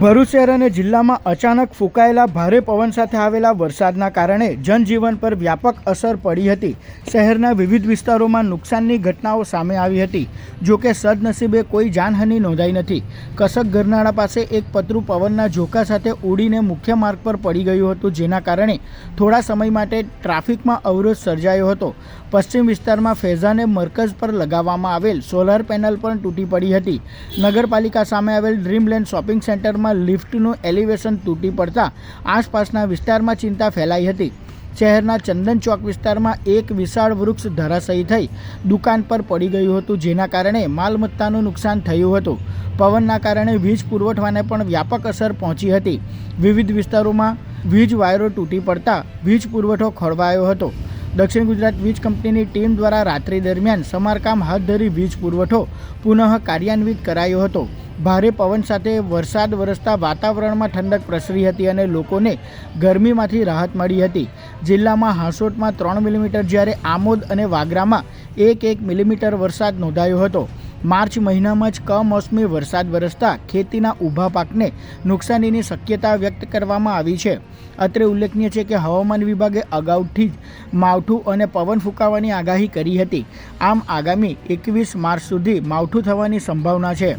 ભરૂચ શહેર અને જિલ્લામાં અચાનક ફૂંકાયેલા ભારે પવન સાથે આવેલા વરસાદના કારણે જનજીવન પર વ્યાપક અસર પડી હતી. શહેરના વિવિધ વિસ્તારોમાં નુકસાનની ઘટનાઓ સામે આવી હતી. જોકે સદનસીબે કોઈ જાનહાનિ નોંધાઈ નથી. કસક ગરનાળા પાસે એક પતરું પવનના ઝોકા સાથે ઉડીને મુખ્ય માર્ગ પર પડી ગયું હતું, જેના કારણે થોડા સમય માટે ટ્રાફિકમાં અવરોધ સર્જાયો હતો. પશ્ચિમ વિસ્તારમાં ફેઝાને મરકઝ પર લગાવવામાં આવેલ સોલાર પેનલ પણ તૂટી પડી હતી. નગરપાલિકા સામે આવેલ ડ્રીમલેન્ડ શોપિંગ સેન્ટરમાં લિફ્ટનું એલિવેશન તૂટી પડતા આસપાસના વિસ્તારમાં ચિંતા ફેલાઈ હતી. શહેરના ચંદન ચોક વિસ્તારમાં એક વિશાળ વૃક્ષ ધરાશયી થઈ દુકાન પર પડી ગયું હતું, જેના કારણે માલમત્તાનું નુકસાન થયું હતું. પવનના કારણે વીજ પુરવઠાને પણ વ્યાપક અસર પહોંચી હતી. વિવિધ વિસ્તારોમાં વીજ વાયરો તૂટી પડતા વીજ પુરવઠો ખોરવાયો હતો. દક્ષિણ ગુજરાત વીજ કંપનીની ટીમ દ્વારા રાત્રિ દરમિયાન સમારકામ હાથ ધરી વીજ પુરવઠો પુનઃ કાર્યાન્વિત કરાયો હતો. ભારે પવન સાથે વરસાદ વરસતા વાતાવરણમાં ઠંડક પ્રસરી હતી અને લોકોને ગરમીમાંથી રાહત મળી હતી. જિલ્લામાં હાંસોટમાં 3 મિલીમીટર જ્યારે આમોદ અને વાગરામાં 1 મિલીમીટર વરસાદ નોંધાયો હતો. માર્ચ મહિનામાં જ કમોસમી વરસાદ વરસતા ખેતીના ઊભા પાકને નુકસાનીની શક્યતા વ્યક્ત કરવામાં આવી છે. અત્રે ઉલ્લેખનીય છે કે હવામાન વિભાગે અગાઉથી જ માવઠું અને પવન ફૂંકાવાની આગાહી કરી હતી. આમ આગામી 21 માર્ચ સુધી માવઠું થવાની સંભાવના છે.